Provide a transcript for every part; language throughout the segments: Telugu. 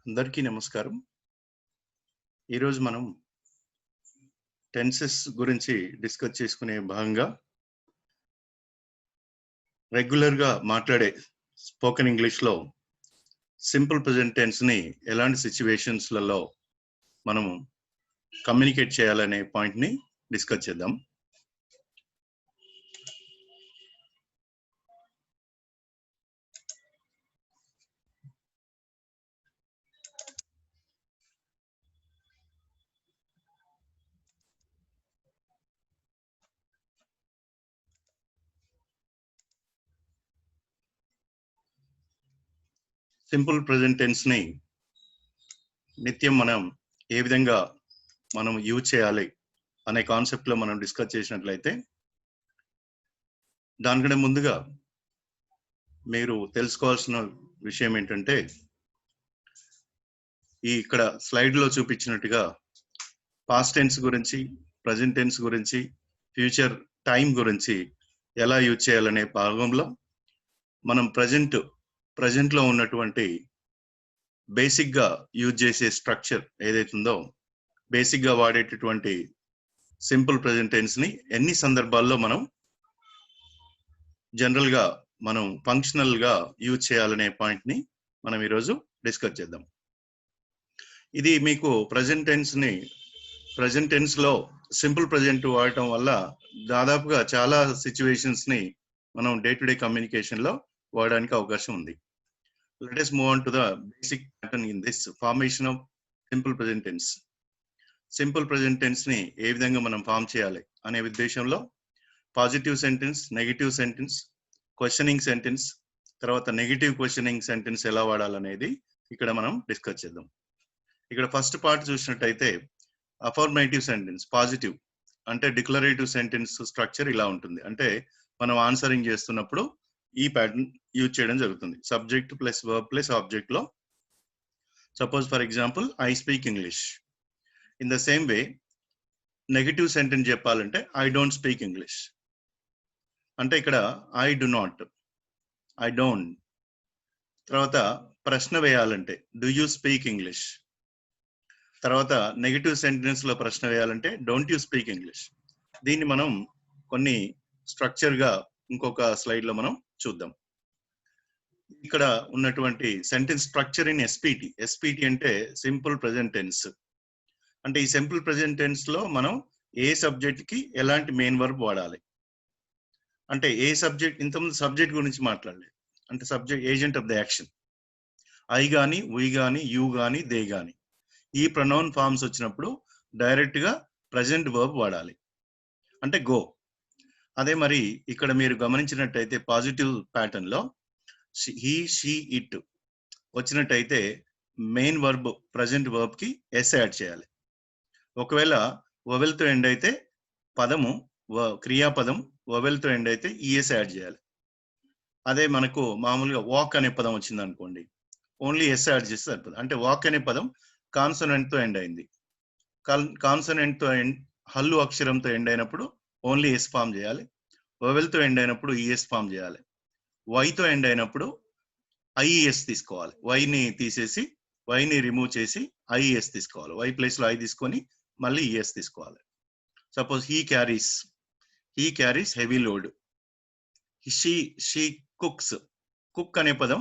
అందరికీ నమస్కారం. ఈరోజు మనం టెన్సెస్ గురించి డిస్కస్ చేసుకునే భాగంగా రెగ్యులర్గా మాట్లాడే స్పోకెన్ ఇంగ్లీష్లో సింపుల్ ప్రెజెంట్ టెన్స్ని ఎలాంటి సిచ్యువేషన్స్లలో మనం కమ్యూనికేట్ చేయాలనే పాయింట్ని డిస్కస్ చేద్దాం. సింపుల్ ప్రెజెంట్ టెన్స్ని నిత్యం మనం ఏ విధంగా మనం యూజ్ చేయాలి అనే కాన్సెప్ట్లో మనం డిస్కస్ చేసినట్లయితే, దానికంటే ముందుగా మీరు తెలుసుకోవాల్సిన విషయం ఏంటంటే, ఇక్కడ స్లైడ్లో చూపించినట్టుగా పాస్ట్ టెన్స్ గురించి, ప్రజెంట్ టెన్స్ గురించి, ఫ్యూచర్ టైం గురించి ఎలా యూజ్ చేయాలనే భాగంలో మనం ప్రజెంట్లో ఉన్నటువంటి బేసిక్గా యూజ్ చేసే స్ట్రక్చర్ ఏదైతుందో, బేసిక్గా వాడేటటువంటి సింపుల్ ప్రెజెంట్ టెన్స్ని ఎన్ని సందర్భాల్లో మనం జనరల్గా మనం ఫంక్షనల్గా యూజ్ చేయాలనే పాయింట్ని మనం ఈరోజు డిస్కస్ చేద్దాం. ఇది మీకు ప్రజెంట్ టెన్స్లో సింపుల్ ప్రెజెంట్ వాడటం వల్ల దాదాపుగా చాలా సిచ్యువేషన్స్ని మనం డే టు డే కమ్యూనికేషన్లో వాడడానికి అవకాశం ఉంది. Let us move on to the basic pattern in this formation of simple present tense. Simple present టెన్స్ని ఏ విధంగా మనం ఫామ్ చేయాలి అనే ఉద్దేశంలో positive sentence, negative sentence, questioning sentence, తర్వాత నెగిటివ్ క్వశ్చనింగ్ సెంటెన్స్ ఎలా వాడాలనేది ఇక్కడ మనం డిస్కస్ చేద్దాం. ఇక్కడ ఫస్ట్ పార్ట్ చూసినట్టయితే అఫర్మేటివ్ సెంటెన్స్, పాజిటివ్ అంటే డిక్లరేటివ్ సెంటెన్స్ స్ట్రక్చర్ ఇలా ఉంటుంది. అంటే మనం ఆన్సరింగ్ చేస్తున్నప్పుడు ఈ ప్యాటర్న్ యూజ్ చేయడం జరుగుతుంది. Subject plus verb plus object లో. Suppose for example, I speak English. In the same way negative sentence చెప్పాలంటే ఐ డోంట్ స్పీక్ ఇంగ్లీష్. అంటే ఇక్కడ I do not, I don't. తర్వాత ప్రశ్న వేయాలంటే డూ యూ స్పీక్ ఇంగ్లీష్. తర్వాత నెగిటివ్ సెంటెన్స్ లో ప్రశ్న వేయాలంటే డోంట్ యూ స్పీక్ ఇంగ్లీష్. దీన్ని మనం కొన్ని స్ట్రక్చర్ గా ఇంకొక స్లైడ్ లో మనం చూద్దాం. ఇక్కడ ఉన్నటువంటి sentence structure in SPT. SPT అంటే సింపుల్ ప్రెజెంట్ టెన్స్. అంటే ఈ సింపుల్ ప్రెజెంట్ టెన్స్ లో మనం ఏ సబ్జెక్ట్ కి ఎలాంటి మెయిన్ వర్బ్ వాడాలి, అంటే ఏ సబ్జెక్ట్, ఇంతకుముందు సబ్జెక్ట్ గురించి మాట్లాడలేదు. అంటే subject agent of the action. I గాని, వి గాని, యూ గాని, దే గాని ఈ ప్రొనౌన్ ఫార్మ్స్ వచ్చినప్పుడు డైరెక్ట్ గా ప్రెజెంట్ వర్బ్ వాడాలి, అంటే గో. అదే మరి ఇక్కడ మీరు గమనించినట్టయితే పాజిటివ్ ప్యాటర్న్ లో హీ, షీ, ఇట్ వచ్చినట్టయితే మెయిన్ వర్బ్ ప్రజెంట్ వర్బ్ కి ఎస్ యాడ్ చేయాలి. ఒకవేళ వవెల్ తో ఎండ్ అయితే పదము, క్రియాపదం వవెల్ తో ఎండ్ అయితే ఈఎస్ యాడ్ చేయాలి. అదే మనకు మామూలుగా వాక్ అనే పదం వచ్చింది అనుకోండి, ఓన్లీ ఎస్ యాడ్ చేస్తే సరిపోతుంది. అంటే వాక్ అనే పదం కాన్సనెంట్ తో ఎండ్ అయింది. కాన్సనెంట్ తో ఎండ్, హల్లు అక్షరంతో ఎండ్ అయినప్పుడు ఓన్లీ ఎస్ ఫామ్ చేయాలి. వవెల్ తో ఎండ్ అయినప్పుడు ఈఎస్ ఫామ్ చేయాలి. వైతో ఎండ్ అయినప్పుడు ఐఈఎస్ తీసుకోవాలి. వైని తీసేసి, వైని రిమూవ్ చేసి ఐఈఎస్ తీసుకోవాలి. వై ప్లేస్ లో ఐ తీసుకొని మళ్ళీ ఈఎస్ తీసుకోవాలి. Suppose he carries heavy load. She cooks. Cook అనే పదం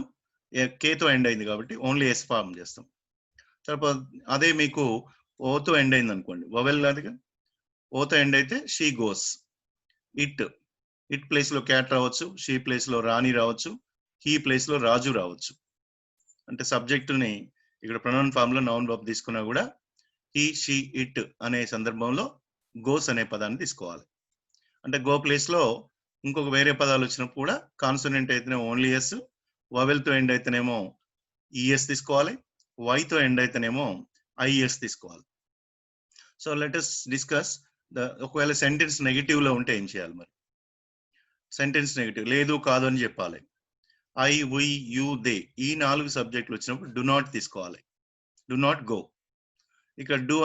కేతో ఎండ్ అయింది కాబట్టి ఓన్లీ ఎస్ ఫామ్ చేస్తాం. సపోజ్ అదే మీకు ఓతో ఎండ్ అయింది అనుకోండి, వవెల్ అదిగా ఓతో ఎండ్ అయితే షీ గోస్. ఇట్ ప్లేస్ లో క్యాట్ రావచ్చు, షీ ప్లేస్ లో రాణి రావచ్చు, హీ ప్లేస్ లో రాజు రావచ్చు. అంటే సబ్జెక్టుని ఇక్కడ ప్రొనౌన్ ఫామ్ లో నౌన్ వర్బ్ తీసుకున్నా కూడా హీ, షీ, ఇట్ అనే సందర్భంలో గోస్ అనే పదాన్ని తీసుకోవాలి. అంటే గో ప్లేస్ లో ఇంకొక వేరే పదాలు వచ్చినప్పుడు కూడా కాన్సోనెంట్ అయితేనేమో ఓన్లీ ఎస్, వవెల్ తో ఎండ్ అయితేనేమో ఈఎస్ తీసుకోవాలి, వైతో ఎండ్ అయితేనేమో ఐఎస్ తీసుకోవాలి. సో లెట్ us డిస్కస్ ఒకవేళ సెంటెన్స్ నెగిటివ్ లో ఉంటే ఏం చేయాలి మరి. సెంటెన్స్ నెగిటివ్ లేదు కాదు అని చెప్పాలి. ఐ, వి, యూ, దే ఈ 4 సబ్జెక్టులు వచ్చినప్పుడు డు నాట్ తీసుకోవాలి, డు నాట్ గో. ఇక్కడ డూ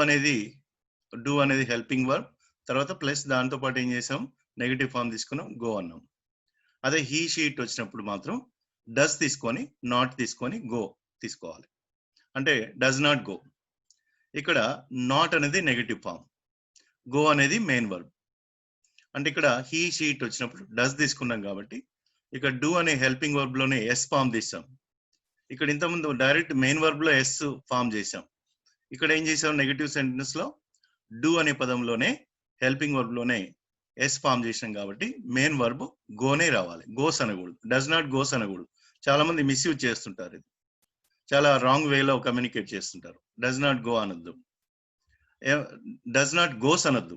అనేది హెల్పింగ్ వర్బ్, తర్వాత ప్లస్ దాంతో పాటు ఏం చేసాం, నెగిటివ్ ఫామ్ తీసుకున్నాం, గో అన్నాం. అదే హీ, షీ, ఇట్ వచ్చినప్పుడు మాత్రం డస్ తీసుకొని, నాట్ తీసుకొని గో తీసుకోవాలి. అంటే డస్ నాట్ గో. ఇక్కడ నాట్ అనేది నెగటివ్ ఫామ్, గో అనేది మెయిన్ వర్బ్. అంటే ఇక్కడ హీ షీ ఇట్ వచ్చినప్పుడు డస్ తీసుకున్నాం కాబట్టి ఇక్కడ డూ అనే హెల్పింగ్ వర్బ్ లోనే ఎస్ ఫామ్ తీసాం. ఇక్కడ ఇంతకుముందు డైరెక్ట్ మెయిన్ వర్బ్ లో ఎస్ ఫామ్ చేసాం. ఇక్కడ ఏం చేసాం, నెగటివ్ సెంటెన్స్ లో డూ అనే పదంలోనే హెల్పింగ్ వర్బ్ లోనే ఎస్ ఫామ్ చేసాం కాబట్టి మెయిన్ వర్బ్ గోనే రావాలి, గోస్ అనకూడదు, డస్ నాట్ గోస్ అనకూడదు. చాలా మంది మిస్యూజ్ చేస్తుంటారు, ఇది చాలా రాంగ్ వేలో కమ్యూనికేట్ చేస్తుంటారు. డస్ నాట్ గో అనొద్దు, డస్ నాట్ గోస్ అనొద్దు,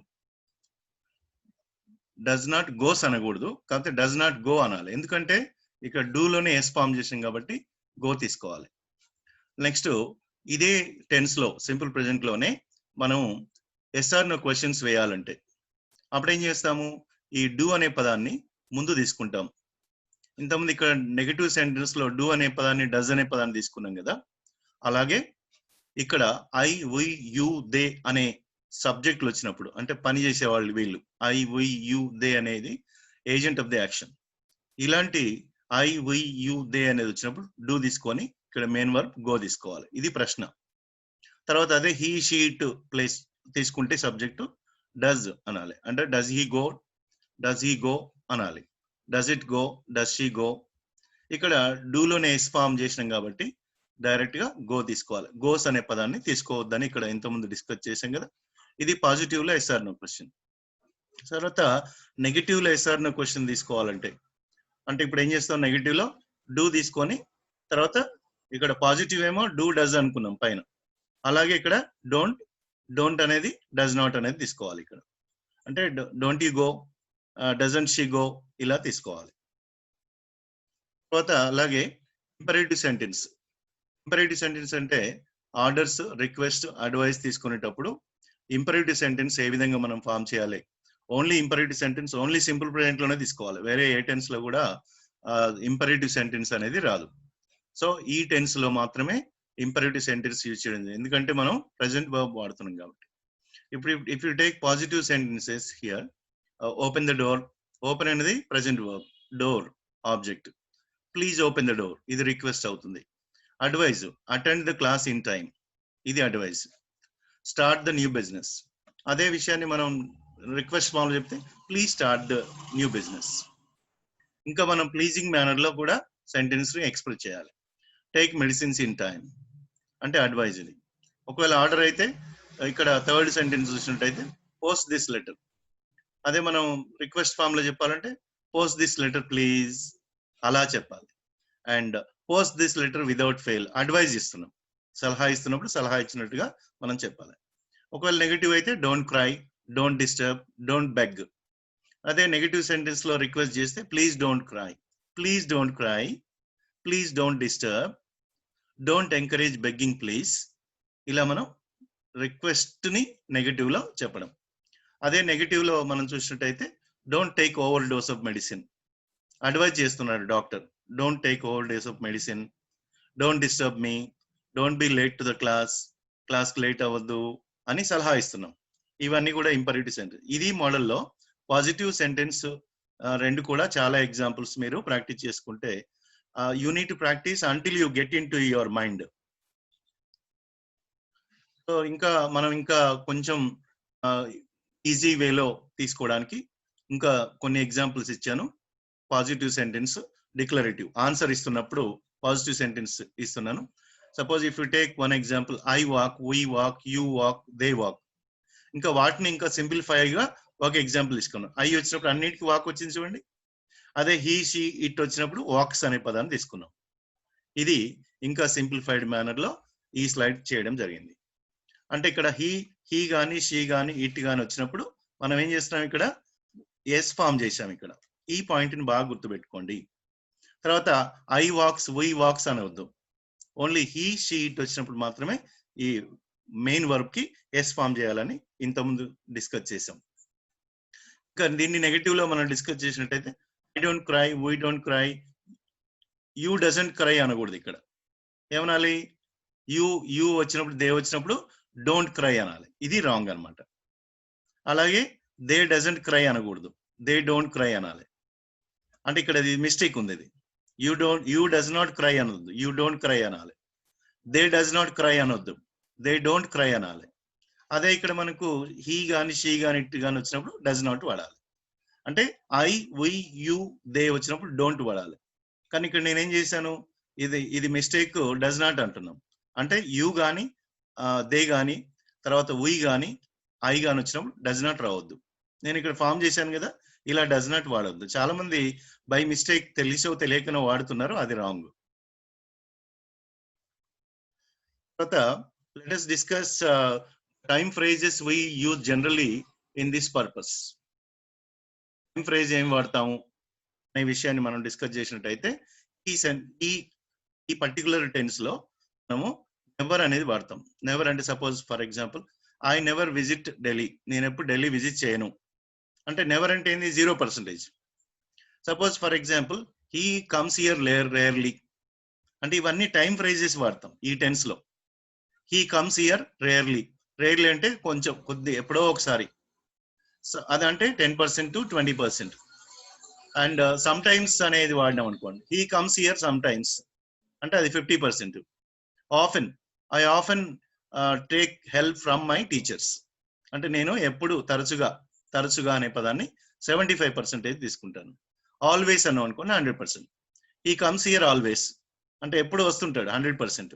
డస్ నాట్ గోస్ అనకూడదు, కాకపోతే డస్ నాట్ గో అనాలి. ఎందుకంటే ఇక్కడ డూ లోనే ఎస్ ఫామ్ చేసాం కాబట్టి గో తీసుకోవాలి. నెక్స్ట్ ఇదే టెన్స్ లో సింపుల్ ప్రెజెంట్ లోనే మనం ఎస్ఆర్ నో క్వశ్చన్స్ వేయాలంటే అప్పుడు ఏం చేస్తాము, ఈ డూ అనే పదాన్ని ముందు తీసుకుంటాం. ఇంతకుముందు ఇక్కడ నెగటివ్ సెంటెన్స్ లో డూ అనే పదాన్ని డస్ అనే పదాన్ని తీసుకున్నాం కదా, అలాగే ఇక్కడ ఐ వి యు దే అనే సబ్జెక్టులు వచ్చినప్పుడు, అంటే పని చేసేవాళ్ళు వీళ్ళు, ఐ వి యు దే అనేది ఏజెంట్ ఆఫ్ ది యాక్షన్. ఇలాంటి ఐ వి యు దే అనేది వచ్చినప్పుడు డూ తీసుకొని ఇక్కడ మెయిన్ వర్బ్ గో తీసుకోవాలి. ఇది ప్రశ్న. తర్వాత అదే హీ షీ ఇట్ ప్లేస్ తీసుకుంటే సబ్జెక్టు డస్ అనాలి. అంటే does he go, does he go అనాలి. Does it go, does she go. ఇక్కడ డూలోనే ఎస్ ఫామ్ చేసినాం కాబట్టి డైరెక్ట్ గా గో తీసుకోవాలి. గోస్ అనే పదాన్ని తీసుకోవద్దని ఇక్కడ ఇంతకుముందు డిస్కస్ చేసాం కదా. ఇది పాజిటివ్ లో ఎస్ఆర్ నో క్వశ్చన్. తర్వాత నెగిటివ్ లో ఎస్ఆర్ నో క్వశ్చన్ తీసుకోవాలంటే అంటే ఇప్పుడు ఏం చేస్తాం, నెగిటివ్ లో డూ తీసుకొని తర్వాత ఇక్కడ పాజిటివ్ ఏమో డూ డస్ అనుకున్నాం పైన, అలాగే ఇక్కడ డోంట్ అనేది డస్ నాట్ అనేది తీసుకోవాలి. ఇక్కడ అంటే don't you go, doesn't she go, ఇలా తీసుకోవాలి. తర్వాత అలాగే ఇంపరేటివ్ సెంటెన్స్. ఇంపరేటివ్ సెంటెన్స్ అంటే ఆర్డర్స్, రిక్వెస్ట్, అడ్వైస్ తీసుకునేటప్పుడు ఇంపరేటివ్ సెంటెన్స్ ఏ విధంగా మనం ఫామ్ చేయాలి, only imperative sentence only simple present లోనే తీసుకోవాలి. వేరే ఏ టెన్స్ లో కూడా ఇంపరేటివ్ సెంటెన్స్ అనేది రాదు. సో ఈ టెన్స్ లో మాత్రమే ఇంపరేటివ్ సెంటెన్స్ యూజ్ చేయడం, ఎందుకంటే మనం ప్రెజెంట్ వర్బ్ వాడుతున్నాం కాబట్టి. ఇప్పుడు if you take positive sentences here, open the door, open అనేది present verb, door object, please open the door ఇది రిక్వెస్ట్ అవుతుంది. Advice, attend the class in time, ఇది advice. Start the new business, అదే విషయాన్ని మనం రిక్వెస్ట్ ఫామ్ లో చెప్తే please start the new business. ఇంకా మనం ప్లీజింగ్ మేనర్ లో కూడా సెంటెన్స్ ని ఎక్స్ప్రెస్ చేయాలి. టేక్ మెడిసిన్స్ ఇన్ టైం అంటే అడ్వైజ్ ఇది. ఒకవేళ ఆర్డర్ అయితే ఇక్కడ థర్డ్ సెంటెన్స్ చూసినట్టయితే పోస్ట్ దిస్ లెటర్, అదే మనం రిక్వెస్ట్ ఫామ్ లో చెప్పాలంటే పోస్ట్ దిస్ లెటర్ ప్లీజ్ అలా చెప్పాలి. And post this letter without fail, advise ఇస్తున్నాం, సలహా ఇస్తున్నప్పుడు సలహా ఇచ్చినట్టుగా మనం చెప్పాలి. ఒకవేళ నెగిటివ్ అయితే don't cry, don't disturb, don't beg. అదే నెగిటివ్ సెంటెన్స్ లో రిక్వెస్ట్ చేస్తే please don't cry, please don't cry, please don't disturb, don't encourage begging please. ఇలా మనం రిక్వెస్ట్ ని నెగిటివ్ లో చెప్పడం. అదే నెగిటివ్ లో మనం చూసినట్టయితే don't take over dose of medicine, advise చేస్తున్నాడు doctor, don't take over dose of medicine, don't disturb me, don't be late to the class, class కి లేట్ అవ్వద్దు అని సలహా ఇస్తున్నాం. ఇవన్నీ కూడా ఇంపరేటివ్ సెంటెన్స్. ఇది మోడల్లో పాజిటివ్ సెంటెన్స్ రెండు కూడా చాలా ఎగ్జాంపుల్స్ మీరు ప్రాక్టీస్ చేసుకుంటే you need to practice until you get in to your mind. So ఇంకా మనం ఇంకా కొంచెం ఈజీ వేలో తీసుకోవడానికి ఇంకా కొన్ని ఎగ్జాంపుల్స్ ఇచ్చాను. పాజిటివ్ సెంటెన్స్, డిక్లరేటివ్, ఆన్సర్ ఇస్తున్నప్పుడు పాజిటివ్ సెంటెన్స్ ఇస్తున్నాను. Suppose if you take one example, I walk, we walk, you walk, they walk. ఇంకా వాటిని ఇంకా సింప్లిఫై గా ఒక ఎగ్జాంపుల్ ఇస్తున్నాను. ఐ వచ్చినప్పుడు అన్నిటికీ వాక్ వచ్చింది చూడండి. అదే హీ షీ ఇట్ వచ్చినప్పుడు వాక్స్ అనే పదాన్ని తీసుకున్నాం. ఇది ఇంకా సింప్లిఫైడ్ మేనర్ లో ఈ స్లైడ్ చేయడం జరిగింది. అంటే ఇక్కడ హీ గాని, షీ గాని, ఇట్ గాని వచ్చినప్పుడు మనం ఏం చేస్తున్నాం, ఇక్కడ ఎస్ ఫామ్ చేసాం. ఇక్కడ ఈ పాయింట్ ని బాగా గుర్తుపెట్టుకోండి. తర్వాత ఐ వాక్స్, వీ వాక్స్ అనవద్దు, ఓన్లీ హీ షీ ఇట్ వచ్చినప్పుడు మాత్రమే ఈ మెయిన్ వర్బ్ కి ఎస్ ఫామ్ చేయాలని ఇంతకుముందు డిస్కస్ చేసాం. ఇంకా దీన్ని నెగటివ్ లో మనం డిస్కస్ చేసినట్టయితే I don't cry, we don't cry, you doesn't cry అనకూడదు. ఇక్కడ ఏమనాలి, యూ వచ్చినప్పుడు, దే వచ్చినప్పుడు డోంట్ క్రై అనాలి. ఇది రాంగ్ అనమాట. అలాగే దే డజంట్ క్రై అనకూడదు, దే డోంట్ క్రై అనాలి. అంటే ఇక్కడ మిస్టేక్ ఉంది. ఇది యూ డస్ నాట్ క్రై అనొద్దు, యూ డోంట్ క్రై అనాలి. దే డస్ నాట్ క్రై అనొద్దు, దే డోంట్ క్రై అనాలి. అదే ఇక్కడ మనకు హీ గాని షీ గాని ఇట్ గాని వచ్చినప్పుడు డస్ నాట్ వాడాలి. అంటే ఐ వి యు దే వచ్చినప్పుడు డోంట్ వాడాలి. కానీ ఇక్కడ నేనేం చేశాను, ఇది మిస్టేక్, డస్ నాట్ అంటున్నాం. అంటే యు గాని దే గాని తర్వాత వి గాని ఐ గాని వచ్చినప్పుడు డస్ నాట్ రావద్దు. నేను ఇక్కడ ఫామ్ చేశాను కదా, ఇలా డస్ నాట్ వాడొద్దు. చాలా మంది బై మిస్టేక్ తెలిసో తెలియకనో వాడుతున్నారు, అది రాంగ్. తర్వాత let us discuss time phrases we use generally in this purpose. Time phrase ఏం వాడతాము అనే విషయాన్ని మనం డిస్కస్ చేసినట్టయితే ఈ పర్టికులర్ టెన్స్ లో మనము నెవర్ అనేది వాడతాం. నెవర్ అంటే suppose for example I never visit Delhi, నేను ఎప్పుడు ఢిల్లీ విజిట్ చేయను అంటే నెవర్ అంటే ఏంది 0%. Suppose for example he comes here rarely అంటే ఇవన్నీ టైం ఫ్రేజెస్ వాడతాం ఈ టెన్స్ లో. He comes here rarely, rarely అంటే కొంచెం కొద్ది ఎప్పుడో ఒకసారి, అదంటే 10% to 20%. అండ్ సమ్ టైమ్స్ అనేది వాడినాం అనుకోండి, he comes here some times అంటే అది 50%. Often, I often take help from my teachers అంటే నేను ఎప్పుడు తరచుగా అనే పదాన్ని 75% తీసుకుంటాను. ఆల్వేస్ అన్నాం అనుకోండి 100%. హీ కమ్స్ హియర్ ఆల్వేస్ అంటే ఎప్పుడు వస్తుంటాడు 100%.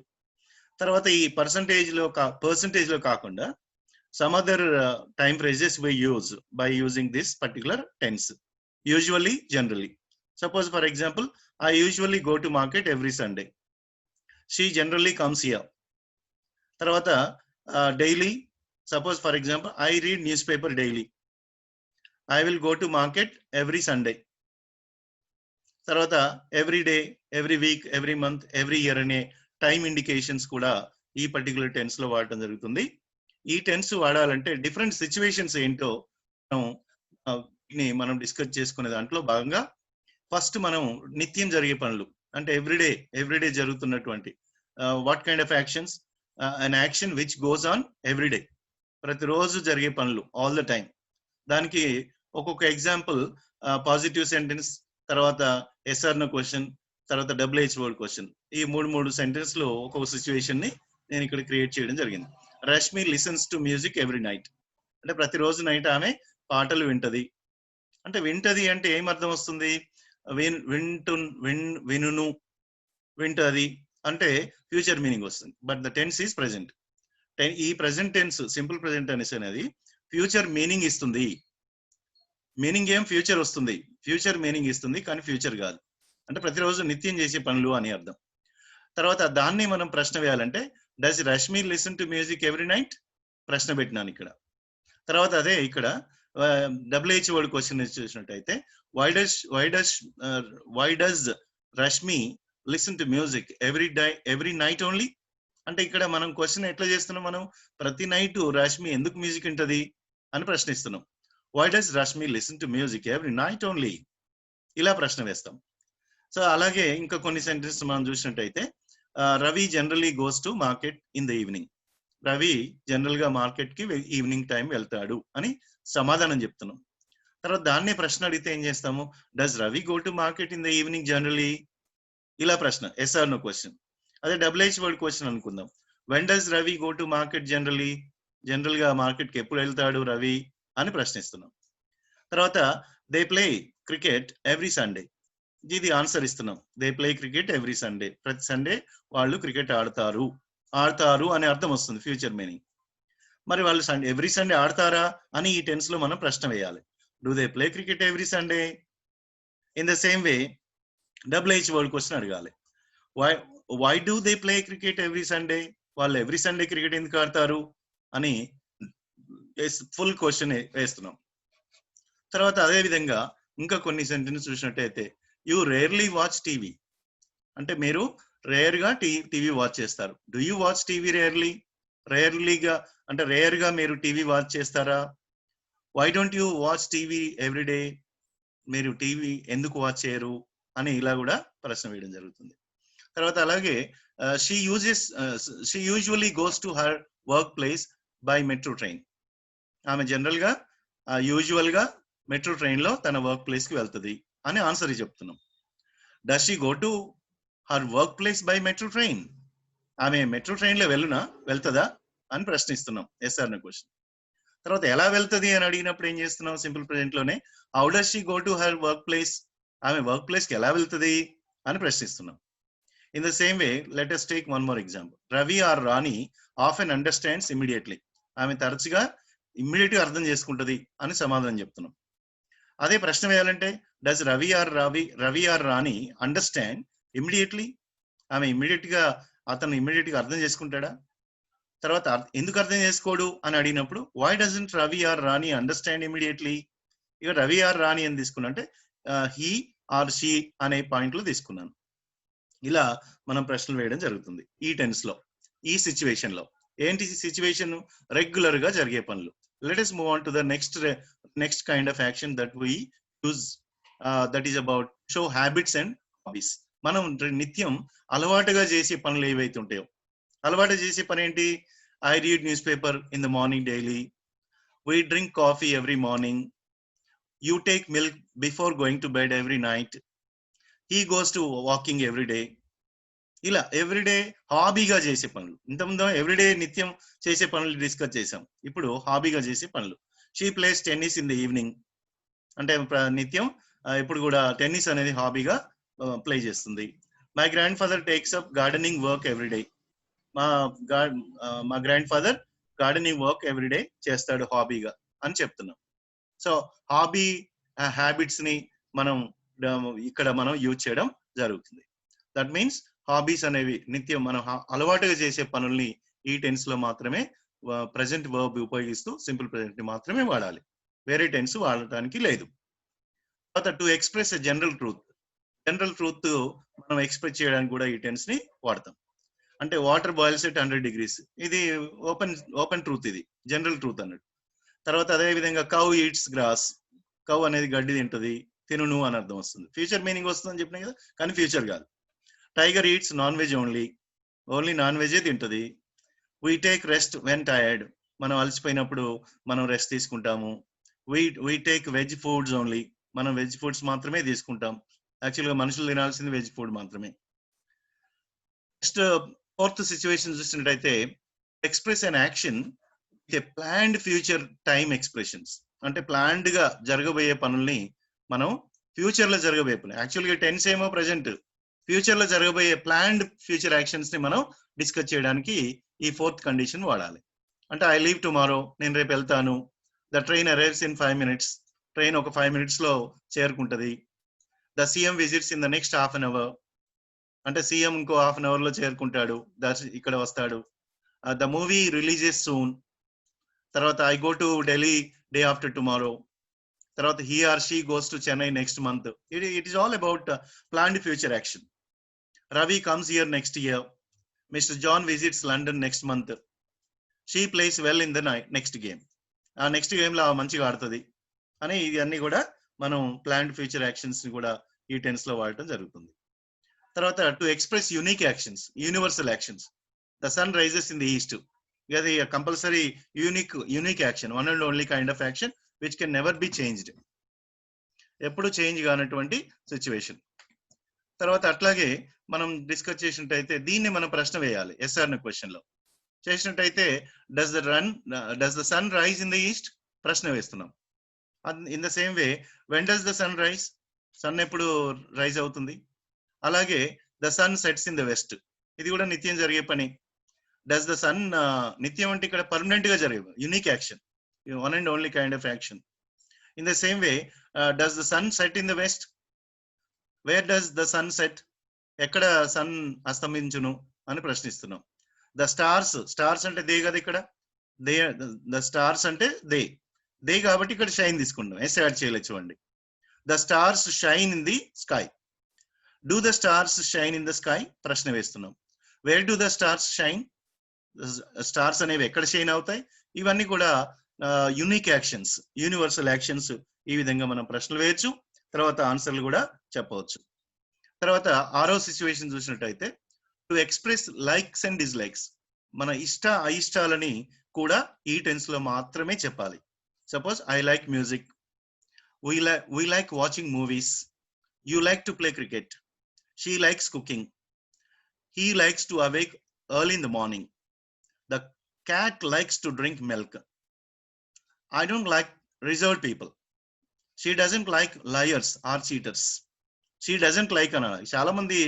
తర్వాత ఈ పర్సంటేజ్ లో కాకుండా some other time phrases we use by using this particular tense. Usually, generally. Suppose for example, I usually go to market every Sunday. She generally comes here. Tarvata daily. Suppose for example, I read newspaper daily. I will go to market every Sunday. Tarvata every day, every week, every month, every year ane time indications kuda ee particular tense lo vaadam jarugutundi. ఈ టెన్స్ వాడాలంటే డిఫరెంట్ సిచ్యువేషన్స్ ఏంటో మనం డిస్కస్ చేసుకునే దాంట్లో భాగంగా ఫస్ట్ మనం నిత్యం జరిగే పనులు అంటే ఎవ్రీడే జరుగుతున్నటువంటి what kind of actions, an action which goes on everyday, ప్రతిరోజు జరిగే పనులు ఆల్ ద టైమ్. దానికి ఒక్కొక్క ఎగ్జాంపుల్ పాజిటివ్ సెంటెన్స్, తర్వాత ఎస్ఆర్ నో క్వశ్చన్, తర్వాత WH వర్డ్ క్వశ్చన్, ఈ మూడు సెంటెన్స్ లో ఒక్కొక్క సిచ్యువేషన్ ని నేను ఇక్కడ క్రియేట్ చేయడం జరిగింది. Rashmi listens to music every night అంటే ప్రతిరోజు నైట్ ఆమె పాటలు వింటది. అంటే వింటది అంటే ఏం అర్థం వస్తుంది, వినును, వింటది అంటే ఫ్యూచర్ మీనింగ్ వస్తుంది. But the tense is present. ఈ present tense simple present tense అనేది ఫ్యూచర్ మీనింగ్ ఇస్తుంది. మీనింగ్ ఏం ఫ్యూచర్ వస్తుంది, ఫ్యూచర్ మీనింగ్ ఇస్తుంది కానీ ఫ్యూచర్ కాదు. అంటే ప్రతిరోజు నిత్యం చేసే పనులు అని అర్థం. తర్వాత దాన్ని మనం ప్రశ్న వేయాలంటే does Rashmi listen to music every night, ప్రశ్న పెట్టినాను ఇక్కడ. తర్వాత అదే ఇక్కడ WH వర్డ్ క్వశ్చన్ చూసినట్టయితే why does Rashmi listen to music every night only అంటే ఇక్కడ మనం క్వశ్చన్ ఎట్లా చేస్తున్నాం, మనం ప్రతి నైట్ రష్మి ఎందుకు మ్యూజిక్ వింటది అని ప్రశ్నిస్తున్నాం. Why does Rashmi listen to music every night only, ఇలా ప్రశ్న వేస్తాం. సో అలాగే ఇంకా కొన్ని సెంటెన్స్ మనం చూసినట్టయితే Ravi generally goes to market in the evening, Ravi general గా మార్కెట్ కి ఈవినింగ్ టైం వెళ్తాడు అని సమాధానం చెప్తున్నాం. తర్వాత దాన్నే ప్రశ్న అడిగితే ఏం చేస్తాము, does Ravi go to market in the evening generally, ఇలా ప్రశ్న ఎస్ఆర్ నో క్వశ్చన్. అదే WH వర్డ్ క్వశ్చన్ అనుకుందాం, when does Ravi go to market generally, general గా మార్కెట్ కి ఎప్పుడు వెళ్తాడు రవి అని ప్రశ్నిస్తున్నాం. తర్వాత they play cricket every Sunday, ఇది ఆన్సర్ ఇస్తున్నాం. They play cricket every Sunday, ప్రతి సండే వాళ్ళు క్రికెట్ ఆడతారు అనే అర్థం వస్తుంది, ఫ్యూచర్ మీనింగ్. మరి వాళ్ళు ఎవ్రీ సండే ఆడతారా అని ఈ టెన్స్ లో మనం ప్రశ్న వేయాలి. Do they play cricket every Sunday? In the same way WH word question అడగాలి, why do they play cricket every Sunday, వాళ్ళు ఎవ్రీ సండే క్రికెట్ ఎందుకు ఆడతారు అని ఫుల్ క్వశ్చన్ వేస్తున్నాం. తర్వాత అదే విధంగా ఇంకా కొన్ని సెంటెన్స్ చూసినట్టయితే యూ రేర్లీ వాచ్ టీవీ అంటే మీరు రేర్ గా టీవీ వాచ్ చేస్తారు. డూ యూ వాచ్ టీవీ రేర్లీగా అంటే రేర్ గా మీరు టీవీ వాచ్ చేస్తారా? Why don't you watch TV everyday, మీరు టీవీ ఎందుకు వాచ్ చేయరు అని ఇలా కూడా ప్రశ్న వేయడం జరుగుతుంది. తర్వాత అలాగే she usually goes to her work place by metro train, ఆమె జనరల్ గా యూజువల్ గా మెట్రో ట్రైన్ లో తన వర్క్ ప్లేస్ కి వెళ్తుంది అని ఆన్సర్ చెప్తున్నాం. Does she go to her work place by metro train, ఆమె మెట్రో ట్రైన్ లో వెళ్తుందా అని ప్రశ్నిస్తున్నాం ఎస్ఆర్ నో క్వశ్చన్. తర్వాత ఎలా వెళ్తుంది అని అడిగినప్పుడు ఏం చేస్తున్నాం, సింపుల్ ప్రెజెంట్ లోనే how does she go to her work place, ఆమె వర్క్ ప్లేస్ కి ఎలా వెళ్తుంది అని ప్రశ్నిస్తున్నాం. In the same way let us take one more example. Ravi or Rani often understands immediately, ఆమె తరచుగా ఇమ్మీడియట్ గా అర్థం చేసుకుంటది అని సమాధానం చెప్తున్నాం. అదే ప్రశ్న వేయాలంటే does Ravi or Rani understand immediately, ఆమె ఇమ్మీడియట్ గా అతను ఇమ్మీడియట్ గా అర్థం చేసుకుంటాడా? తర్వాత ఎందుకు అర్థం చేసుకోడు అని అడిగినప్పుడు why doesn't Ravi or Rani understand immediately. ఇక రవి ఆర్ రాణి అని తీసుకున్నా అంటే హీ ఆర్ షీ అనే పాయింట్ లో తీసుకున్నాను. ఇలా మనం ప్రశ్నలు వేయడం జరుగుతుంది ఈ టెన్స్ లో, ఈ సిచ్యువేషన్ లో. ఏంటి సిచ్యువేషన్? రెగ్యులర్ గా జరిగే పనులు. Let us move on to the next kind of action that we use, that is about show habits and hobbies. మనం నిత్యం అలవాటుగా చేసే పనులు ఏవైతే ఉంటాయో, అలవాటు చేసే పని ఏంటి? I read newspaper in the morning daily. We drink coffee every morning. You take milk before going to bed every night. He goes to walking every day. ఇలా ఎవ్రీడే హాబీగా చేసే పనులు. ఇంతకుముందు ఎవ్రీడే నిత్యం చేసే పనులు డిస్కస్ చేసాం, ఇప్పుడు హాబీగా చేసే పనులు. She plays tennis in the evening, అంటే నిత్యం ఇప్పుడు కూడా టెన్నిస్ అనేది హాబీగా ప్లే చేస్తుంది. My grandfather takes up gardening work every day, మా grandfather gardening work every day చేస్తాడు హాబీగా అని చెప్తున్నాం. సో హాబీ హ్యాబిట్స్ ని మనం ఇక్కడ మనం యూజ్ చేయడం జరుగుతుంది. దట్ మీన్స్ హాబీస్ అనేవి నిత్యం మనం అలవాటుగా చేసే పనుల్ని ఈ టెన్స్ లో మాత్రమే ప్రెసెంట్ వర్బ్ ఉపయోగిస్తూ సింపుల్ ప్రెసెంట్ ని మాత్రమే వాడాలి, వేరే టెన్స్ వాడటానికి లేదు. తర్వాత టు ఎక్స్ప్రెస్ జనరల్ ట్రూత్ మనం ఎక్స్ప్రెస్ చేయడానికి కూడా ఈ టెన్స్ ని వాడతాం. అంటే వాటర్ బాయిల్స్ ఎట్ 100 degrees, ఇది ఓపెన్ ట్రూత్, ఇది జనరల్ ట్రూత్ అన్నట్టు. తర్వాత అదే విధంగా కౌ ఈట్స్ గ్రాస్, కౌ అనేది గడ్డి తింటుంది, తినును అని అర్థం వస్తుంది. ఫ్యూచర్ మీనింగ్ వస్తుందని చెప్పినా కదా, కానీ ఫ్యూచర్ కాదు. Tiger eats non veg only non వెజే తింటుంది. We take rest when tired, మనం అలసిపోయినప్పుడు మనం రెస్ట్ తీసుకుంటాము. We take veg foods only, మనం వెజ్ ఫుడ్స్ మాత్రమే తీసుకుంటాం. యాక్చువల్గా మనుషులు తినాల్సింది వెజ్ ఫుడ్ మాత్రమే. నెక్స్ట్ ఫోర్త్ సిచ్యువేషన్ చూసినట్టయితే express an action with a planned future time expressions, అంటే ప్లాన్డ్ గా జరగబోయే పనుల్ని మనం ఫ్యూచర్ లో జరగబోయే పనులు, యాక్చువల్గా టెన్స్ ఏమో ప్రెసెంట్, ఫ్యూచర్ లో జరగబోయే ప్లాన్డ్ ఫ్యూచర్ యాక్షన్స్ ని మనం డిస్కస్ చేయడానికి ఈ ఫోర్త్ కండిషన్ వాడాలి. అంటే ఐ లీవ్ టుమారో, నేను రేపు వెళ్తాను. The train arrives in 5 minutes, train ఒక 5 minutes లో చేరుకుంటది. The CM visits in the next half an hour, అంటే సీఎం ఇంకో హాఫ్ అన్ అవర్ లో చేరుకుంటాడు, ఇక్కడ వస్తాడు. ద మూవీ రిలీజెస్ సూన్, తర్వాత I go to Delhi day after tomorrow, తర్వాత he or she goes to Chennai next month. It is all about planned future action. Ravi comes here next year, Mr John visits London next month, she place well in the next game, ఆ నెక్స్ట్ గేమ్ లో మంచిగా ఆడుతుంది అని ఇవన్నీ కూడా మనం ప్లాన్డ్ ఫ్యూచర్ యాక్షన్స్ ని కూడా ఈ టెన్స్ లో వాడటం జరుగుతుంది. తర్వాత to express unique actions, universal actions. The sun rises in the east, ఇది compulsory unique action, one and only kind of action which can never be changed, ఎప్పుడు చేంజ్ కానటువంటి సిచ్యువేషన్. తర్వాత అట్లాగే మనం డిస్కస్ చేసినట్టయితే దీన్ని మనం ప్రశ్న వేయాలి ఎస్ఆర్ క్వశ్చన్ లో చేసినట్టయితే does the sun rise in the east, ప్రశ్న వేస్తున్నాం. In the same way when does the sun rise, sun ఎప్పుడు రైజ్ అవుతుంది. అలాగే the sun sets in the west, ఇది కూడా నిత్యం జరిగే పని. డస్ ద సన్, నిత్యం అంటే ఇక్కడ పర్మనెంట్ గా జరిగే unique action, one and only kind of action. In the same way does the sun set in the west, where does the sun set, ఎక్కడ సన్ అస్తమించును అని ప్రశ్నిస్తున్నాం. ద స్టార్స్ అంటే దే కదా, ఇక్కడ ద స్టార్స్ అంటే దే కాబట్టి ఇక్కడ షైన్ తీసుకుంటాం, ఎస్ యాడ్ చేయలేదు చూడండి. The stars shine in the sky, do the stars shine in the sky, ప్రశ్న వేస్తున్నాం. Where do the stars shine, stars అనేవి ఎక్కడ షైన్ అవుతాయి. ఇవన్నీ కూడా యూనిక్ యాక్షన్స్, యూనివర్సల్ యాక్షన్స్. ఈ విధంగా మనం ప్రశ్నలు వేయచ్చు, తర్వాత ఆన్సర్లు కూడా చెప్పవచ్చు. తర్వాత ఆరో సిచ్యువేషన్ చూసినట్టయితే to express likes and dislikes, మన అయిష్టాలని కూడా ఈ టెన్స్ లో మాత్రమే చెప్పాలి. Suppose I like music, we like watching movies, you like to play cricket, she likes cooking, he likes to early in the morning. The cat likes to drink milk. I don't like reserved people. She doesn't like liars or cheaters. She doesn't like అనాలి. చాలా మంది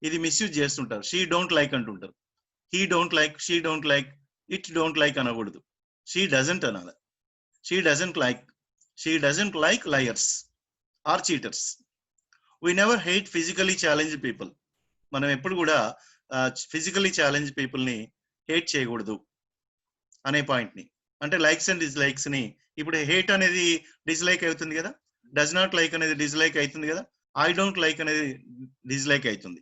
ఇది మిస్యూజ్ చేస్తుంటారు. She don't like అంటుంటారు. He don't like, she don't like, it don't like అనకూడదు. She doesn't అనాలి. She doesn't like liars or cheaters. We never hate physically challenged people. మనం ఎప్పుడు కూడా ఫిజికల్లీ ఛాలెంజ్ పీపుల్ ని హేట్ చేయకూడదు అనే పాయింట్ ని, అంటే లైక్స్ అండ్ డిస్లైక్స్ ని, ఇప్పుడు హేట్ అనేది డిస్లైక్ అవుతుంది కదా, డస్ నాట్ లైక్ అనేది డిస్లైక్ అవుతుంది కదా, ఐ డోంట్ లైక్ అనేది డిస్లైక్ అవుతుంది.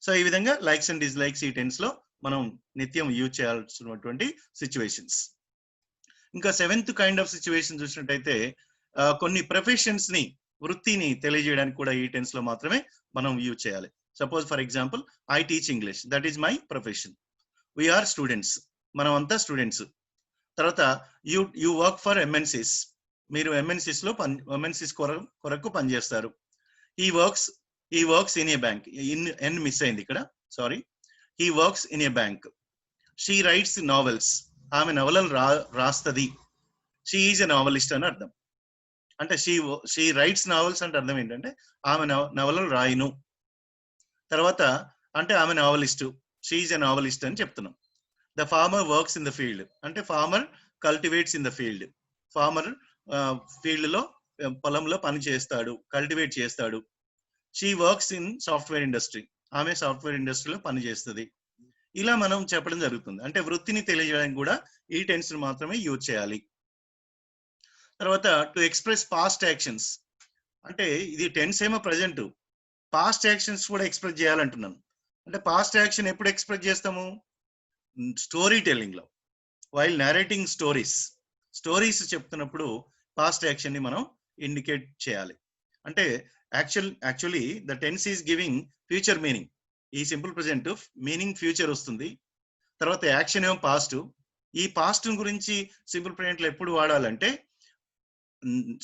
సో ఈ విధంగా లైక్స్ అండ్ డిస్లైక్స్ ఈ టెన్స్ లో మనం నిత్యం యూజ్ చేయాల్సినటువంటి సిచ్యువేషన్స్. ఇంకా 7th కైండ్ ఆఫ్ సిచ్యువేషన్ చూసినట్టయితే కొన్ని ప్రొఫెషన్స్ ని, వృత్తిని తెలియజేయడానికి కూడా ఈ టెన్స్ లో మాత్రమే మనం యూజ్ చేయాలి. Suppose for example, I teach English, that is my profession. We are students, మనం అంతా స్టూడెంట్స్. తర్వాత యు వర్క్ ఫర్ ఎంఎన్సిస్, మీరు ఎంఎన్సిస్ లో ఎంఎన్సిస్ కొరకు పనిచేస్తారు. He works in a bank, N miss అయింది ఇక్కడ, sorry. He works in a bank. She writes novels, ఆమె నవలలు రాస్తది. షీ ఈజ్ ఎ నావలిస్ట్ అని అర్థం. అంటే షీ రైట్స్ నావెల్స్ అంటే అర్థం ఏంటంటే ఆమె నవలలు రాయను. తర్వాత అంటే ఆమె novelist, she is a novelist అని చెప్తున్నాం. The farmer works in the field, అంటే farmer cultivates in the field. Farmer field లో, పొలంలో పని చేస్తాడు, కల్టివేట్ చేస్తాడు. She works in software industry, ఆమె సాఫ్ట్వేర్ ఇండస్ట్రీలో పని చేస్తుంది. ఇలా మనం చెప్పడం జరుగుతుంది. అంటే వృత్తిని తెలియజేయడానికి కూడా ఈ టెన్స్ మాత్రమే యూజ్ చేయాలి. తర్వాత టు ఎక్స్ప్రెస్ పాస్ట్ యాక్షన్స్, అంటే ఇది టెన్స్ ఏమో ప్రజెంట్, పాస్ట్ యాక్షన్స్ కూడా ఎక్స్ప్రెస్ చేయాలంటున్నాను. అంటే పాస్ట్ యాక్షన్ ఎప్పుడు ఎక్స్ప్రెస్ చేస్తాము? స్టోరీ టెల్లింగ్ లో, వైల్ narrating స్టోరీస్ చెప్తున్నప్పుడు పాస్ట్ యాక్షన్ ని మనం ఇండికేట్ చేయాలి. అంటే actually the tense is giving future meaning. ఈ సింపుల్ ప్రెజెంట్ మీనింగ్ ఫ్యూచర్ వస్తుంది. తర్వాత యాక్షన్ ఏమో పాస్ట్. ఈ పాస్ట్ గురించి సింపుల్ ప్రెజెంట్ లో ఎప్పుడు వాడాలంటే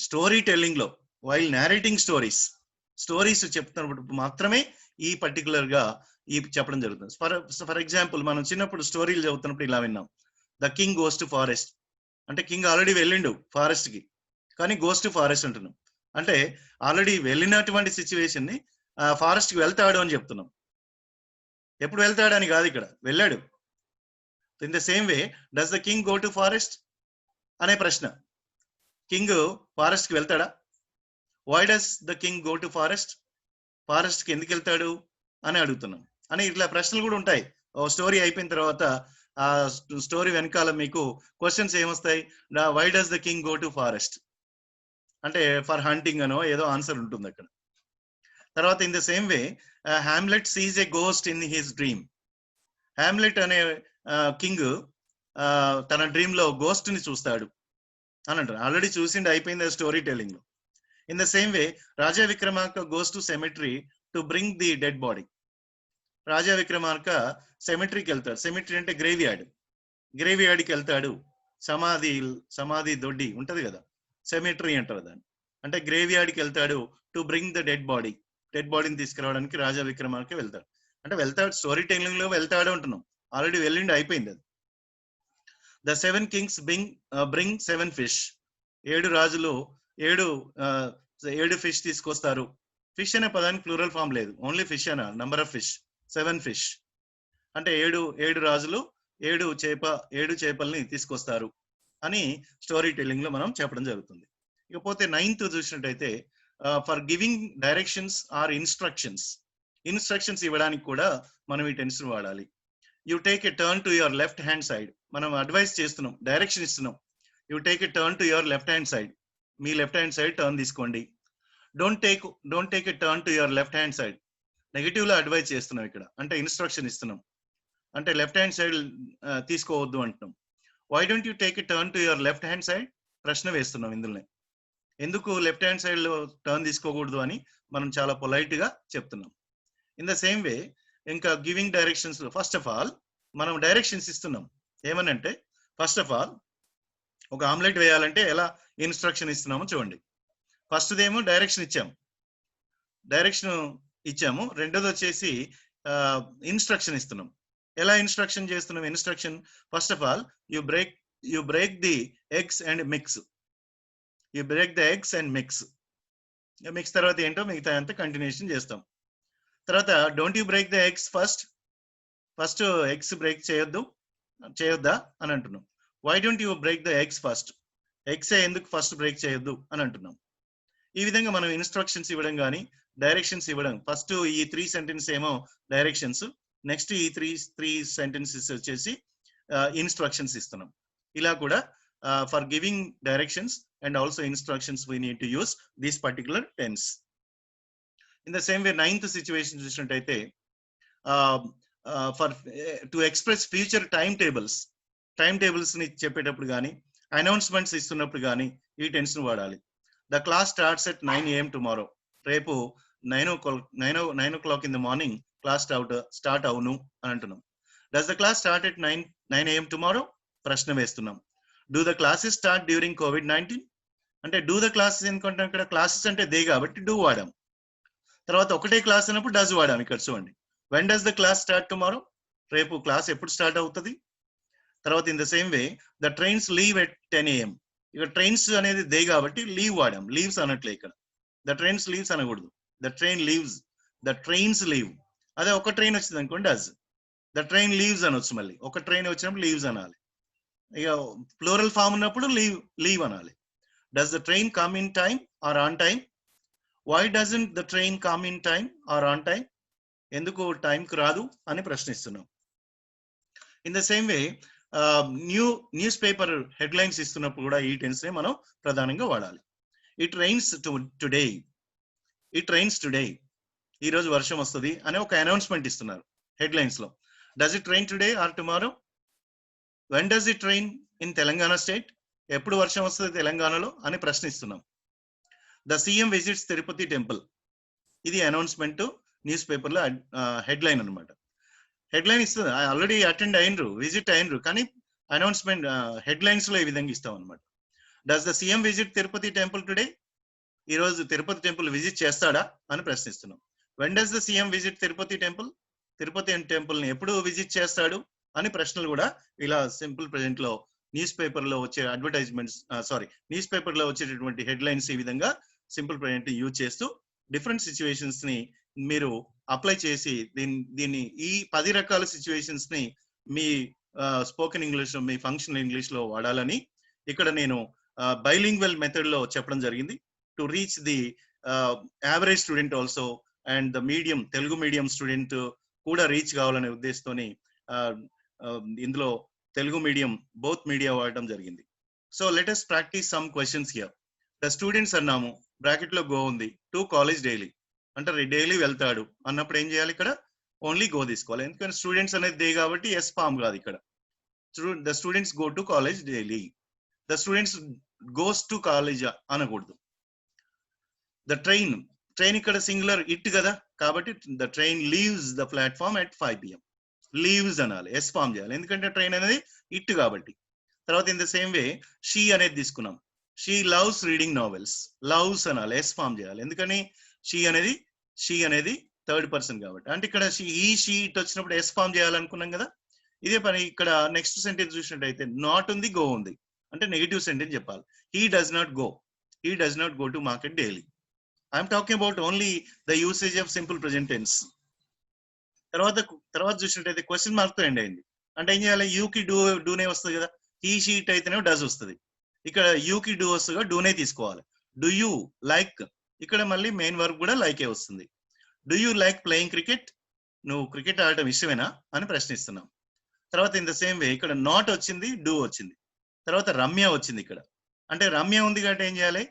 స్టోరీ టెల్లింగ్ లో, వైల్ narrating స్టోరీస్ చెప్తున్నప్పుడు మాత్రమే ఈ పర్టికులర్ గా ఈ చెప్పడం జరుగుతుంది. ఫర్ ఎగ్జాంపుల్, మనం చిన్నప్పుడు స్టోరీలు చదువుతున్నప్పుడు ఇలా విన్నాం, the king goes to forest. అంటే కింగ్ ఆల్రెడీ వెళ్ళిండు ఫారెస్ట్ కి, కానీ గోస్ టు ఫారెస్ట్ అంటున్నాం. అంటే ఆల్రెడీ వెళ్ళినటువంటి సిచ్యువేషన్ ని ఫారెస్ట్ కి వెళ్తాడు అని చెప్తున్నాం. ఎప్పుడు వెళ్తాడు అని కాదు, ఇక్కడ వెళ్ళాడు. In the same way, does the king go to forest అనే ప్రశ్న, కింగ్ ఫారెస్ట్ కి వెళ్తాడా? Why does the king go to forest? Forest కి ఎందుకు వెళ్తాడు అని అడుగుతున్నాం. అని ఇట్లా ప్రశ్నలు కూడా ఉంటాయి. ఓ స్టోరీ అయిపోయిన తర్వాత ఆ స్టోరీ వెనకాల మీకు క్వశ్చన్స్ ఏమొస్తాయి? Why does the king go to forest అంటే ఫర్ హంటింగ్ అనో ఏదో ఆన్సర్ ఉంటుంది అక్కడ. తర్వాత in the same way, Hamlet sees a ghost in his dream. Hamlet అనే కింగ్ తన డ్రీమ్ లో గోస్ట్ ని చూస్తాడు అని అంటారు. ఆల్రెడీ చూసిండి, అయిపోయింది స్టోరీ టెల్లింగ్ లో. In the same way, Raja Vikramarka goes to cemetery to bring the dead body. Raja Vikramarka సెమెటరీకి వెళ్తాడు. సెమెటరీ అంటే గ్రేవియార్డ్కి వెళ్తాడు. సమాధి దొడ్డి ఉంటది కదా, సెమెటరీ అంటారు దాన్ని. అంటే గ్రేవియార్డ్కి వెళ్తాడు టు బ్రింగ్ ద డెడ్ బాడీని తీసుకురావడానికి రాజా విక్రమార్క వెళ్తాడు. అంటే వెళ్తాడు, స్టోరీ టెల్లింగ్ లో వెళ్తాడు అంటున్నాం. ఆల్రెడీ వెళ్ళిండి, అయిపోయింది అది. The 7 kings bring 7 fish. 7 రాజులు 7 ఫిష్ తీసుకొస్తారు. ఫిష్ అనే పదానికి ప్లూరల్ ఫామ్ లేదు, ఓన్లీ ఫిష్ అనే, నంబర్ ఆఫ్ ఫిష్ 7 fish. అంటే 7 రాజులు 7 చేపల్ని తీసుకొస్తారు అని స్టోరీ టెల్లింగ్ లో మనం చెప్పడం జరుగుతుంది. ఇకపోతే 9th చూసినట్టయితే, for giving directions or instructions ఇవ్వడానికి కూడా మనం ఈ టెన్స్ వాడాలి. You take a turn to your left hand side. మనం అడ్వైస్ చేస్తున్నాం, డైరెక్షన్ ఇస్తున్నాం. You take a turn to your left hand side, మీ లెఫ్ట్ హ్యాండ్ సైడ్ టర్న్ తీసుకోండి. Don't take a turn to your left hand side, negative లో అడ్వైస్ చేస్తున్నాం ఇక్కడ, అంటే ఇన్స్ట్రక్షన్ ఇస్తున్నాం. అంటే లెఫ్ట్ హ్యాండ్ సైడ్ తీసుకోవద్దు అంటున్నాం. Why don't you take a turn to your left hand side? ప్రశ్న వేస్తున్నాం ఇందులోనే, ఎందుకు లెఫ్ట్ హ్యాండ్ సైడ్ లో టర్న్ తీసుకోకూడదు అని మనం చాలా పొలైట్ గా చెప్తున్నాం. ఇన్ ద సేమ్ వే, ఇంకా గివింగ్ డైరెక్షన్స్ లో ఫస్ట్ ఆఫ్ ఆల్ మనం డైరెక్షన్స్ ఇస్తున్నాం. ఏమనంటే, ఫస్ట్ ఆఫ్ ఆల్ ఒక ఆమ్లెట్ వేయాలంటే ఎలా ఇన్స్ట్రక్షన్ ఇస్తున్నామో చూడండి. ఫస్ట్ ఏమో డైరెక్షన్ ఇచ్చాము. రెండోది వచ్చేసి ఇన్స్ట్రక్షన్ ఇస్తున్నాం. ఎలా ఇన్స్ట్రక్షన్ చేస్తున్నాం? Instruction first of all you break the eggs and mix. You break the eggs and mix. Mix తర్వాత ఏంటో మిగతా అంతా కంటిన్యూషన్ చేస్తాం. తర్వాత don't you break the eggs first eggs break చేయొద్దా అని అంటున్నాం. Why don't you break the eggs first? Eggs ఎందుకు ఫస్ట్ బ్రేక్ చేయొద్దు అని అంటున్నాం. ఈ విధంగా మనం ఇన్స్ట్రక్షన్స్ ఇవ్వడం కానీ డైరెక్షన్స్ ఇవ్వడం, ఫస్ట్ ఈ 3 సెంటెన్స్ ఏమో డైరెక్షన్స్, నెక్స్ట్ ఈ త్రీ సెంటెన్సెస్ వచ్చేసి ఇన్స్ట్రక్షన్స్ ఇస్తున్నాం. ఇలా కూడా for giving directions and also instructions we need to use this particular tense. In the same way 9th situation చూసినట్టయితే for to express future time tables ని చెప్పేటప్పుడు కానీ అనౌన్స్మెంట్స్ ఇస్తున్నప్పుడు కానీ ఈ టెన్స్ ను వాడాలి. The class starts at 9 AM tomorrow. రేపు 9 o'clock in the morning class start అవును అని అంటున్నాం. Does the class start at 9 AM tomorrow? ప్రశ్న వేస్తున్నాం. Do the classes start during COVID-19? అంటే డూ ద క్లాసెస్ ఎందుకంటే ఇక్కడ క్లాసెస్ అంటే దే కాబట్టి డూ వాడాం. తర్వాత ఒకటే క్లాస్ అన్నప్పుడు డస్ వాడాం. ఇక్కడ చూడండి, when does the class start tomorrow? రేపు క్లాస్ ఎప్పుడు స్టార్ట్ అవుతుంది? తర్వాత in the same way the trains leave at 10 AM. ఇక్కడ ట్రైన్స్ అనేది దే కాబట్టి లీవ్ వాడాం. లీవ్స్ అనట్లే ఇక్కడ. ద ట్రైన్స్ లీవ్స్ అనకూడదు. The train leaves, the trains leave. అదే ఒక ట్రైన్ వచ్చింది అనుకోండి డస్. ద ట్రైన్ లీవ్స్ అనొచ్చు. మళ్ళీ ఒక ట్రైన్ వచ్చినప్పుడు లీవ్స్ అనాలి. ఇక ప్లూరల్ ఫామ్ ఉన్నప్పుడు లీవ్ అనాలి. Does the train come in time or on time? Why doesn't the train come in time or on time? ఎందుకు టైంకి రాదు అని ప్రశ్నిస్తున్నాం. In the same way newspaper headlines ఇస్తున్నప్పుడు కూడా ఈ టెన్స్ నే మనం ప్రధానంగా వాడాలి. It rains today. It rains today. ఈ రోజు వర్షం వస్తుంది అనే ఒక అనౌన్స్మెంట్ ఇస్తున్నారు హెడ్లైన్స్ లో. Does it rain today or tomorrow? When does it rain in Telangana state? ఎప్పుడు వర్షం వస్తుంది తెలంగాణలో అని ప్రశ్నిస్తున్నాం. The CM visits Tirupati temple. ఇది అనౌన్స్మెంట్ న్యూస్ పేపర్ లో హెడ్లైన్ అనమాట. హెడ్లైన్ ఇస్తుంది, ఆల్రెడీ అటెండ్ అయినరు, విజిట్ అయినరు, కానీ అనౌన్స్మెంట్ హెడ్లైన్స్ లో ఈ విధంగా ఇస్తాం అనమాట. Does the CM visit Tirupati temple today? ఈ రోజు తిరుపతి టెంపుల్ విజిట్ చేస్తాడా అని ప్రశ్నిస్తున్నాం. When does the CM visit Tirupati temple? Tirupati temple ని ఎప్పుడు విజిట్ చేస్తాడు అని ప్రశ్నలు కూడా ఇలా సింపుల్ ప్రెజెంట్ లో న్యూస్ పేపర్ లో వచ్చే న్యూస్ పేపర్ లో వచ్చేటటువంటి హెడ్లైన్స్ ఈ విధంగా సింపుల్ ప్రెజెంట్ యూజ్ చేస్తూ డిఫరెంట్ సిచ్యువేషన్స్ ని మీరు అప్లై చేసి దీన్ని ఈ 10 రకాల సిచ్యువేషన్స్ ని మీ స్పోకెన్ ఇంగ్లీష్, మీ ఫంక్షనల్ ఇంగ్లీష్ లో వాడాలని ఇక్కడ నేను బైలింగ్వల్ మెథడ్ లో చెప్పడం జరిగింది. To reach the average student also and the medium, Telugu medium student కూడా రీచ్ కావాలనే ఉద్దేశంతోని ఇందులో తెలుగు మీడియం బోత్ మీడియా వాడటం జరిగింది. So let us practice some questions here. The students అన్నాము, బ్రాకెట్ లో గో ఉంది. టు కాలేజ్ డైలీ అంటే డైలీ వెళ్తాడు అన్నప్పుడు ఏం చేయాలి? ఇక్కడ ఓన్లీ గో తీసుకోవాలి. ఎందుకంటే స్టూడెంట్స్ అనేది దే కాబట్టి ఎస్ ఫామ్ కాదు ఇక్కడ. The students go to college daily. The students goes to college అనకూడదు. ద ట్రైన్ ఇక్కడ సింగులర్ ఇట్ కదా, కాబట్టి the train leaves the platform at 5 PM. Leaves అనాలి, ఎస్ ఫామ్ చేయాలి, ఎందుకంటే ట్రైన్ అనేది ఇట్ కాబట్టి. తర్వాత in the same way she అనేది తీసుకున్నాం. She loves reading novels. Loves అనాలి, ఎస్ ఫామ్ చేయాలి, ఎందుకని షీ అనేది థర్డ్ పర్సన్ కాబట్టి. అంటే ఇక్కడ షీ ఇట్ వచ్చినప్పుడు ఎస్ ఫామ్ చేయాలనుకున్నాం కదా. ఇదే పని ఇక్కడ నెక్స్ట్ సెంటెన్స్ చూసినట్టయితే నాట్ ఉంది, గో ఉంది, అంటే నెగిటివ్ సెంటెన్స్ చెప్పాలి. He does not go to market daily. I'm talking about only the usage of simple present tense. తర్వాత చూసినట్టయితే క్వశ్చన్ మార్క్ తో ఎండ్ అయింది. అంటే ఏం చేయాలి? యూకి డూనే వస్తుంది కదా. హీ షీ ఇట్ అయితేనే డస్ వస్తుంది. ఇక్కడ యూకి డూ వస్తుందిగా డూనే తీసుకోవాలి. డూ యూ లైక్, ఇక్కడ మళ్ళీ మెయిన్ వర్బ్ కూడా లైకే వస్తుంది. Do you like playing cricket? నువ్వు క్రికెట్ ఆడటం ఇష్టమేనా అని ప్రశ్నిస్తున్నాం. తర్వాత ఇన్ ద సేమ్ వే ఇక్కడ నాట్ వచ్చింది, డూ వచ్చింది, తర్వాత రమ్య వచ్చింది ఇక్కడ. అంటే రమ్య ఉంది కాబట్టి ఏం చేయాలి?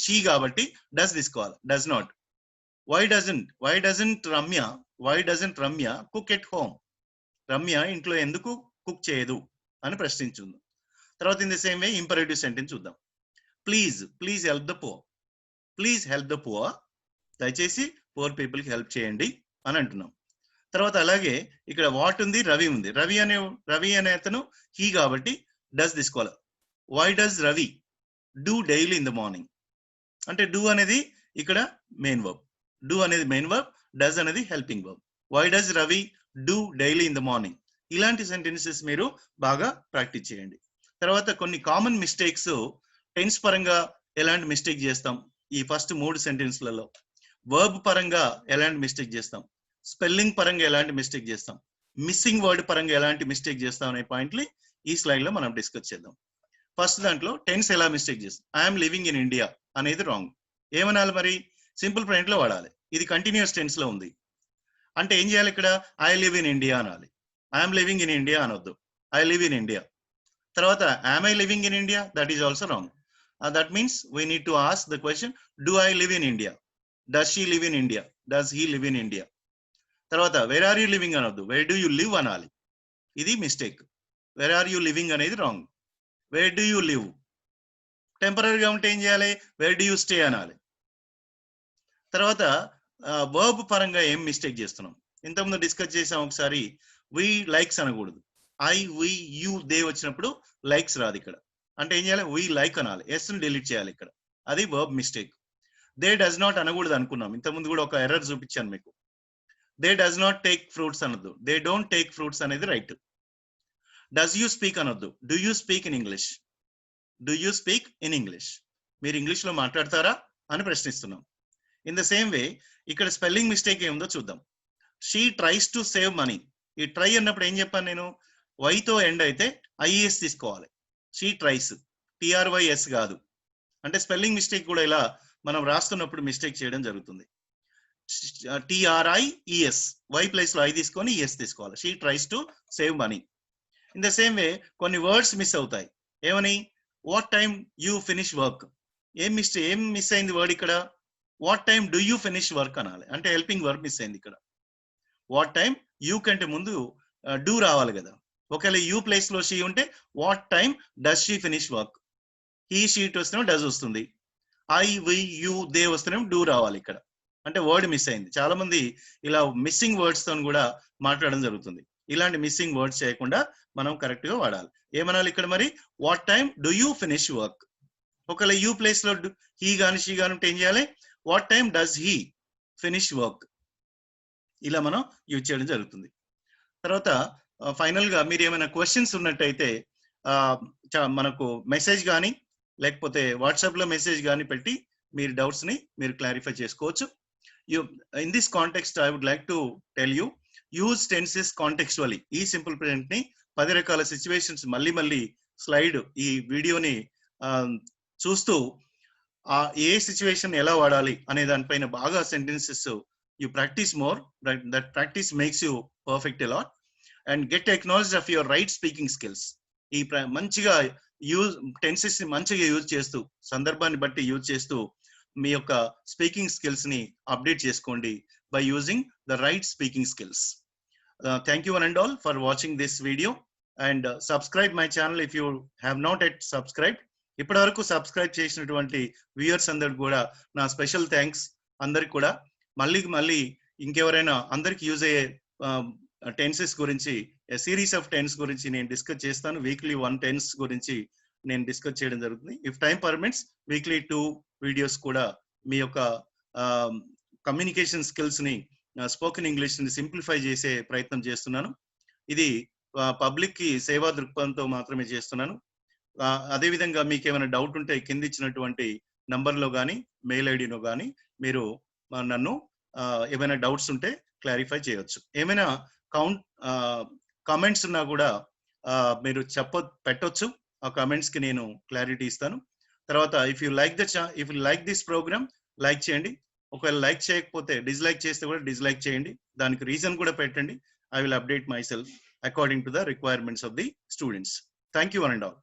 షీ కాబట్టి డస్ తీసుకోవాలి, does not. Why doesn't Ramya cook at home? Ramya ఇంట్లో ఎందుకు కుక్ చేయదు అని ప్రశ్నించుంది. తర్వాత in the same way imperative sentence చూద్దాం. Please help the poor. దయచేసి పూర్ పీపుల్ కి హెల్ప్ చేయండి అని అంటున్నాం. తర్వాత అలాగే ఇక్కడ వాట్ ఉంది, రవి ఉంది. రవి అనే అతను హీ కాబట్టి డస్ తీసుకోవాలి. Why does Ravi do daily in the morning? అంటే డూ అనేది ఇక్కడ మెయిన్ వర్బ్, డస్ అనేది helping verb. Why does Ravi do daily in the morning. ఇలాంటి సెంటెన్సెస్ మీరు బాగా ప్రాక్టీస్ చేయండి. తర్వాత కొన్ని కామన్ మిస్టేక్స్ టెన్స్ పరంగా ఎలాంటి మిస్టేక్ చేస్తాం, ఈ ఫస్ట్ 3 సెంటెన్స్లలో వర్బ్ పరంగా ఎలాంటి మిస్టేక్ చేస్తాం, స్పెల్లింగ్ పరంగా ఎలాంటి మిస్టేక్ చేస్తాం, మిస్సింగ్ వర్డ్ పరంగా ఎలాంటి మిస్టేక్ చేస్తాం అనే పాయింట్లు ఈ స్లైడ్ లో మనం డిస్కస్ చేద్దాం. ఫస్ట్ దాంట్లో టెన్స్ ఎలా మిస్టేక్ చేస్తాం. ఐఎమ్ లివింగ్ ఇన్ ఇండియా అనేది రాంగ్. ఏమనాలి మరి? సింపుల్ ప్రెజెంట్ లో వాడాలి. ఇది కంటిన్యూస్ టెన్స్ లో ఉంది అంటే ఏం చేయాలి? ఇక్కడ ఐ లివ్ ఇన్ ఇండియా అనాలి. ఐఎమ్ లివింగ్ ఇన్ ఇండియా అనొద్దు, ఐ లివ్ ఇన్ ఇండియా. తర్వాత am I living in India, that is also wrong. That means we need to ask the question, do I live in India, does she live in India, does he live in India. తర్వాత వేర్ ఆర్ యూ లివింగ్ అనొద్దు, వేర్ డూ యూ లివ్ అనాలి. ఇది mistake. Where are you living అనేది wrong. Wear do you live. టెంపరీగా ఉంటే ఏం చేయాలి? వేర్ డూ యూ స్టే అనాలి. తర్వాత వర్బ్ పరంగా ఏం మిస్టేక్ చేస్తున్నాం, ఇంతకుముందు డిస్కస్ చేసాం ఒకసారి. వి లైక్స్ అనకూడదు. ఐ వి యూ దే వచ్చినప్పుడు లైక్స్ రాదు ఇక్కడ. అంటే ఏం చేయాలి? వి లైక్ అనాలి. ఎస్ ని డిలీట్ చేయాలి ఇక్కడ. అది verb mistake. They does not అనకూడదు అనుకున్నాం. ఇంతకుముందు కూడా ఒక ఎర్రర్ చూపించాను మీకు. They does not take fruits అనొద్దు, దే డోంట్ టేక్ ఫ్రూట్స్ అనేది రైట్. డస్ యూ స్పీక్ అనొద్దు, do you speak in English, do you speak in English. మీరు ఇంగ్లీష్ లో మాట్లాడతారా అని ప్రశ్నిస్తున్నాం. ఇన్ ద సేమ్ వే ఇక్కడ స్పెల్లింగ్ మిస్టేక్ ఏముందో చూద్దాం. She tries to save money. ఈ ట్రై అన్నప్పుడు ఏం చెప్పాను నేను? వైతో ఎండ్ అయితే ఐఎస్ తీసుకోవాలి. షీ ట్రైస్, టిఆర్వైఎస్ కాదు. అంటే స్పెల్లింగ్ మిస్టేక్ కూడా ఇలా మనం రాస్తున్నప్పుడు మిస్టేక్ చేయడం జరుగుతుంది. టిఆర్ఐఈఎస్, వై ప్లేస్ లో ఐ తీసుకొని ఈఎస్ తీసుకోవాలి. She tries to save money. In the same way కొన్ని వర్డ్స్ మిస్ అవుతాయి. ఏమని? What time you finish work. ఏం మిస్ అయింది వర్డ్ ఇక్కడ? What time do you finish work అనాలి. అంటే హెల్పింగ్ వర్బ్ మిస్ అయింది ఇక్కడ. వాట్ టైమ్ యూ కంటే ముందు డూ రావాలి కదా. ఒకవేళ యూ ప్లేస్ లో షీ ఉంటే what time does she finish work. He she it వస్తేనే డస్ వస్తుంది. ఐ వి యూ దే వస్తేనే డూ రావాలి ఇక్కడ. అంటే వర్డ్ మిస్ అయింది. చాలా మంది ఇలా మిస్సింగ్ వర్డ్స్ తో కూడా మాట్లాడడం జరుగుతుంది. ఇలాంటి మిస్సింగ్ వర్డ్స్ చేయకుండా మనం కరెక్ట్ గా వాడాలి. ఏమనాలి ఇక్కడ మరి? What time do you finish work. ఒకవేళ యూ ప్లేస్ లో హీ గాని షీ గాని ఉంటే ఏం చేయాలి? What time does he finish work. ఇలా మనం యూజ్ చేయడం జరుగుతుంది. తర్వాత ఫైనల్ గా మీరు ఏమైనా క్వశ్చన్స్ ఉన్నట్టయితే మనకు మెసేజ్ కానీ లేకపోతే వాట్సాప్ లో మెసేజ్ కానీ పెట్టి మీరు డౌట్స్ ని మీరు క్లారిఫై చేసుకోవచ్చు. In this context I would like to tell you, use tenses contextually. ఈ సింపుల్ ప్రెజెంట్ ని 10 రకాల సిచ్యువేషన్స్ మళ్ళీ స్లైడ్ ఈ వీడియోని చూస్తూ ఏ సిచ్యువేషన్ ఎలా వాడాలి అనే దానిపైన బాగా sentences you practice more, that practice makes you perfect a lot and get acknowledged of your right speaking skills. ఈ మంచిగా టెన్సెస్ ని మంచిగా యూజ్ చేస్తూ, సందర్భాన్ని బట్టి యూజ్ చేస్తూ మీ యొక్క స్పీకింగ్ స్కిల్స్ ని అప్డేట్ చేసుకోండి by using the right speaking skills. Thank you one and all for watching this video and subscribe my channel if you have not yet subscribed. ఇప్పటి వరకు సబ్స్క్రైబ్ చేసినటువంటి వ్యూయర్స్ అందరికి కూడా నా స్పెషల్ థ్యాంక్స్. అందరికి కూడా మళ్ళీ ఇంకెవరైనా అందరికి యూజ్ అయ్యే టెన్సెస్ గురించి, సిరీస్ ఆఫ్ టెన్స్ గురించి నేను డిస్కస్ చేస్తాను. వీక్లీ 1 టెన్స్ గురించి నేను డిస్కస్ చేయడం జరుగుతుంది. If time permits weekly 2 videos కూడా మీ యొక్క కమ్యూనికేషన్ స్కిల్స్ ని, స్పోకెన్ ఇంగ్లీష్ ని సింప్లిఫై చేసే ప్రయత్నం చేస్తున్నాను. ఇది పబ్లిక్ కి సేవా దృక్పథంతో మాత్రమే చేస్తున్నాను. అదేవిధంగా మీకు ఏమైనా డౌట్ ఉంటే కింద ఇచ్చినటువంటి నంబర్లో కానీ మెయిల్ ఐడిలో కానీ మీరు నన్ను ఏమైనా డౌట్స్ ఉంటే క్లారిఫై చేయవచ్చు. ఏమైనా కామెంట్స్ ఉన్నా కూడా మీరు పెట్టొచ్చు. ఆ కామెంట్స్ కి నేను క్లారిటీ ఇస్తాను. తర్వాత if you like this programme like చేయండి. ఒకవేళ లైక్ చేయకపోతే డిస్లైక్ చేస్తే కూడా డిస్లైక్ చేయండి. దానికి రీజన్ కూడా పెట్టండి. I will update myself according to the requirements of the students. Thank you one and all.